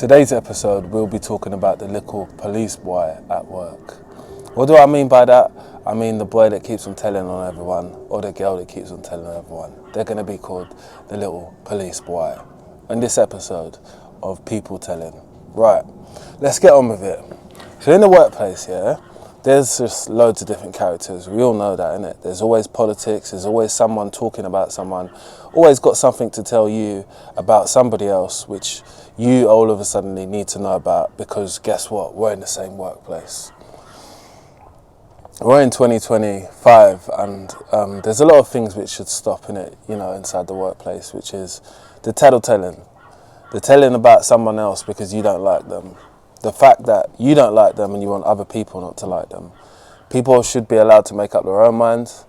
Today's episode, we'll be talking about the little police boy at work. What do I mean by that? I mean the boy that keeps on telling on everyone, or the girl that keeps on telling on everyone. They're going to be called the little police boy in this episode of People Telling. Right, let's get on with it. So in the workplace, there's just loads of different characters. We all know that, innit? There's always politics, there's always someone talking about someone, always got something to tell you about somebody else, which you all of a sudden need to know about, because guess what? We're in the same workplace. We're in 2025, and there's a lot of things which should stop in it, inside the workplace, which is the tattletelling. The telling about someone else because you don't like them. The fact that you don't like them and you want other people not to like them. People should be allowed to make up their own minds.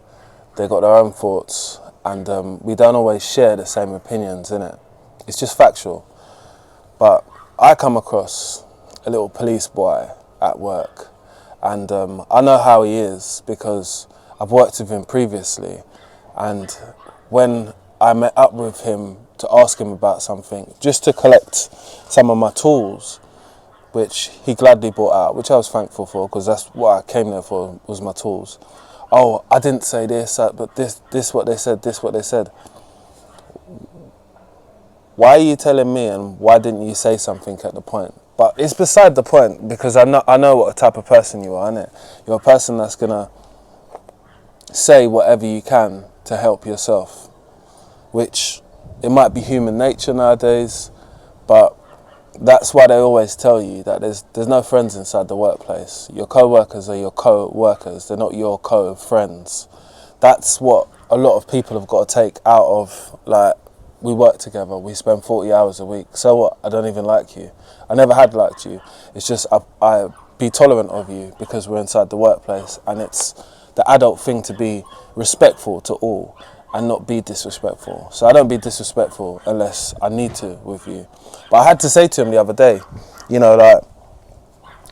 They've got their own thoughts, and we don't always share the same opinions, innit? It's just factual. But I come across a little police boy at work, and I know how he is because I've worked with him previously, and when I met up with him to ask him about something, just to collect some of my tools, which he gladly brought out, which I was thankful for, because that's what I came there for, was my tools. Oh, I didn't say this, but this what they said, this what they said. Why are you telling me, and why didn't you say something at the point? But it's beside the point, because I know what type of person you are, innit? You're a person that's gonna say whatever you can to help yourself, which it might be human nature nowadays, but that's why they always tell you that there's no friends inside the workplace. Your co-workers are your co-workers, they're not your co-friends. That's what a lot of people have got to take out of, like, we work together, we spend 40 hours a week. So what? I don't even like you. I never had liked you. It's just I be tolerant of you because we're inside the workplace, and it's the adult thing to be respectful to all and not be disrespectful. So I don't be disrespectful unless I need to with you. But I had to say to him the other day, like,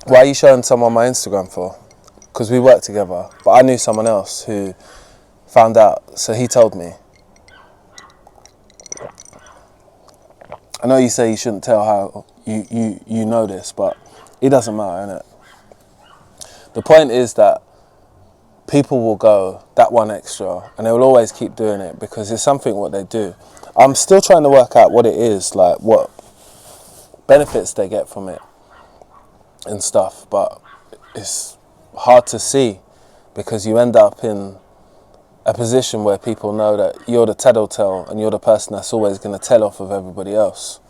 why are you showing someone my Instagram for? Because we work together. But I knew someone else who found out, so he told me. I know you say you shouldn't tell how you know this, but it doesn't matter, innit? The point is that people will go that one extra, and they will always keep doing it because it's something what they do. I'm still trying to work out what it is, like what benefits they get from it and stuff, but it's hard to see because you end up in a position where people know that you're the tattletale and you're the person that's always going to tell off of everybody else.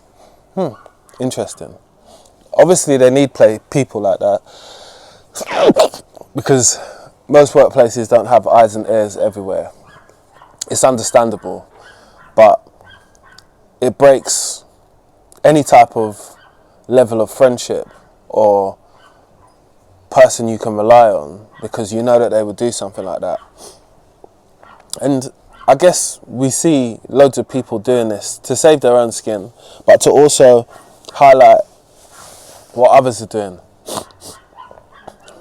Interesting. Obviously they need people like that because most workplaces don't have eyes and ears everywhere. It's understandable, but it breaks any type of level of friendship or person you can rely on, because you know that they would do something like that. And I guess we see loads of people doing this to save their own skin, but to also highlight what others are doing.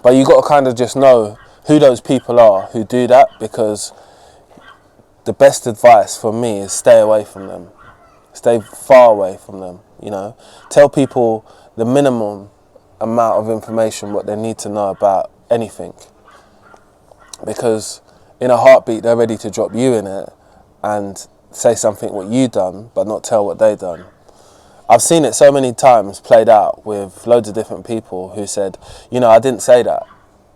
But you got to kind of just know who those people are who do that, because the best advice for me is stay away from them. Stay far away from them, Tell people the minimum amount of information what they need to know about anything. Because in a heartbeat, they're ready to drop you in it and say something what you done, but not tell what they done. I've seen it so many times played out with loads of different people who said, I didn't say that.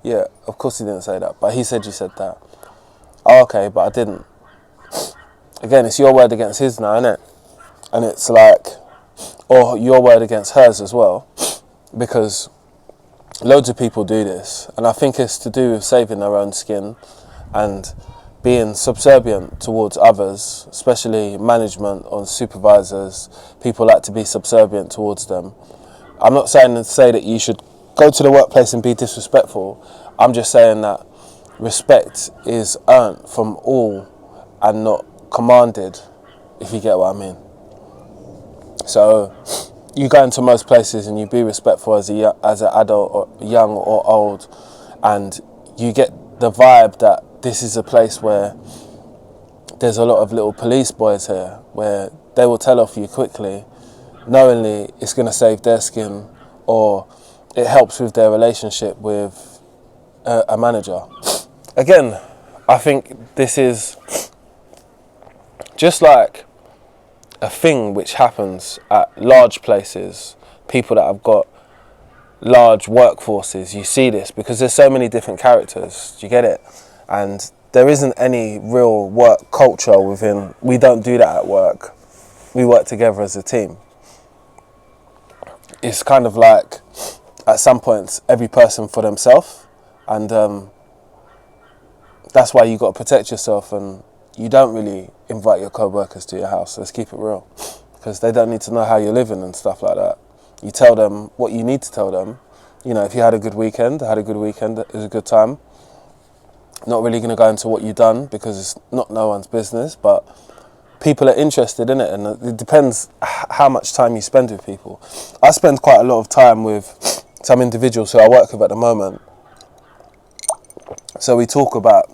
Yeah, of course he didn't say that, but he said you said that. Oh, okay, but I didn't. Again, it's your word against his now, isn't it? And it's like, or your word against hers as well, because loads of people do this, and I think it's to do with saving their own skin and being subservient towards others, especially management or supervisors. People like to be subservient towards them. I'm not saying to say that you should go to the workplace and be disrespectful. I'm just saying that respect is earned from all and not commanded, if you get what I mean. So you go into most places and you be respectful as an adult, or young or old, and you get the vibe that this is a place where there's a lot of little police boys here, where they will tell off you quickly knowingly it's going to save their skin, or it helps with their relationship with a manager. Again, I think this is just like a thing which happens at large places, people that have got large workforces. You see this because there's so many different characters. Do you get it? And there isn't any real work culture within. We don't do that at work. We work together as a team. It's kind of like at some points every person for themselves, and that's why you got to protect yourself, and you don't really invite your co-workers to your house. Let's keep it real, because they don't need to know how you're living and stuff like that. You tell them what you need to tell them. You know, if you had a good weekend, it was a good time. Not really going to go into what you've done because it's not no one's business, but people are interested in it, and it depends how much time you spend with people. I spend quite a lot of time with some individuals who I work with at the moment. So we talk about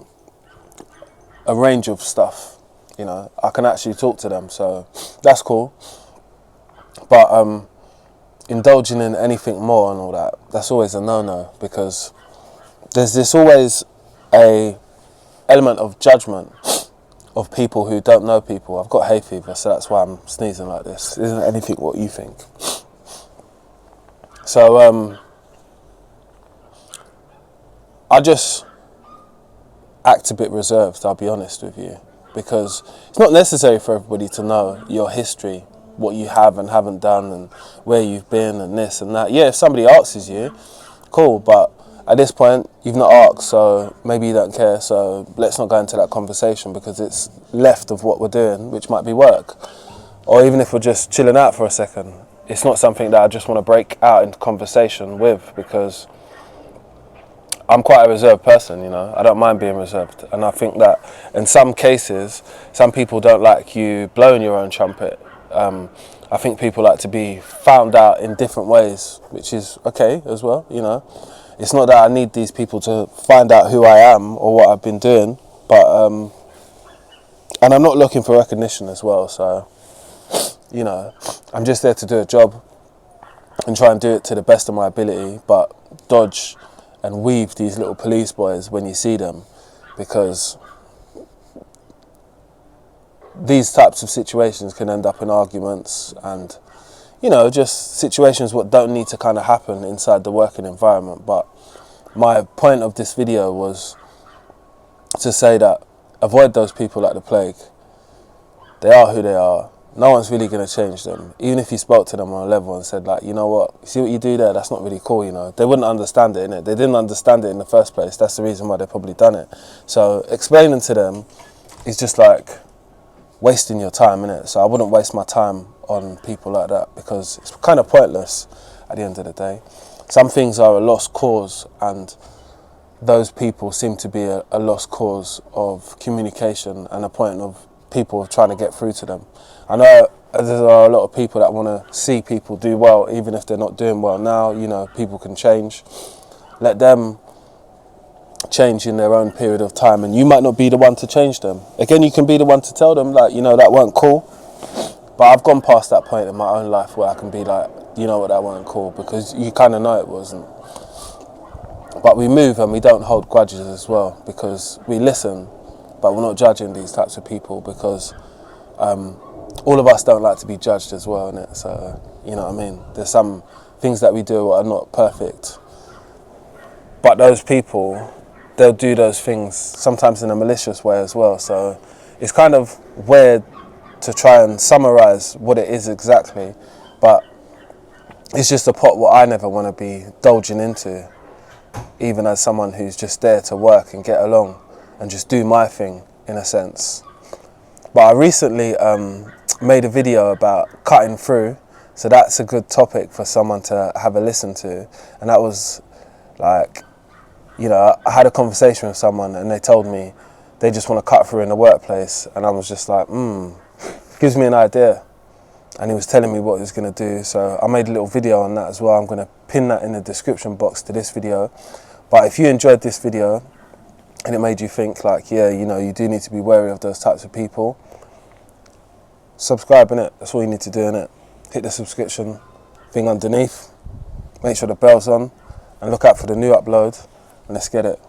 a range of stuff, you know. I can actually talk to them, so that's cool. But indulging in anything more and all that, that's always a no-no, because there's always a element of judgment of people who don't know people. I've got hay fever, so that's why I'm sneezing like this. It isn't anything what you think. So I just act a bit reserved, I'll be honest with you, because it's not necessary for everybody to know your history, what you have and haven't done, and where you've been and this and that. Yeah, if somebody asks you, cool, but at this point you've not asked, so maybe you don't care, so let's not go into that conversation, because it's left of what we're doing, which might be work. Or even if we're just chilling out for a second, it's not something that I just want to break out into conversation with, because I'm quite a reserved person, you know. I don't mind being reserved, and I think that in some cases, some people don't like you blowing your own trumpet. I think people like to be found out in different ways, which is okay as well, you know. It's not that I need these people to find out who I am or what I've been doing, but and I'm not looking for recognition as well, so, you know, I'm just there to do a job and try and do it to the best of my ability, but dodge and weave these little police boys when you see them, because these types of situations can end up in arguments and, you know, just situations what don't need to kind of happen inside the working environment. But my point of this video was to say that avoid those people like the plague. They are who they are. No one's really going to change them. Even if you spoke to them on a level and said, like, you know what, see what you do there, that's not really cool, you know. They wouldn't understand it, innit? They didn't understand it in the first place. That's the reason why they've probably done it. So explaining to them is just like wasting your time, innit? So I wouldn't waste my time on people like that, because it's kind of pointless at the end of the day. Some things are a lost cause, and those people seem to be a lost cause of communication and a point of people trying to get through to them. I know there are a lot of people that want to see people do well, even if they're not doing well now. You know, people can change. Let them change in their own period of time, and you might not be the one to change them. Again, you can be the one to tell them, like, you know, that weren't cool. But I've gone past that point in my own life where I can be like, you know what, that weren't cool, because you kind of know it wasn't. But we move and we don't hold grudges as well, because we listen, but we're not judging these types of people, because all of us don't like to be judged as well, innit? So, you know what I mean? There's some things that we do are not perfect, but those people, they'll do those things sometimes in a malicious way as well. So it's kind of weird to try and summarize what it is exactly, but it's just a pot what I never want to be indulging into, even as someone who's just there to work and get along and just do my thing, in a sense. But I recently made a video about cutting through, so that's a good topic for someone to have a listen to. And that was like, you know, I had a conversation with someone and they told me they just want to cut through in the workplace, and I was just like, gives me an idea. And he was telling me what he was going to do, so I made a little video on that as well. I'm going to pin that in the description box to this video. But if you enjoyed this video and it made you think, like, yeah, you know, you do need to be wary of those types of people, subscribe, innit? That's all you need to do, innit? hit the subscription thing underneath, make sure the bell's on, and look out for the new upload, and let's get it.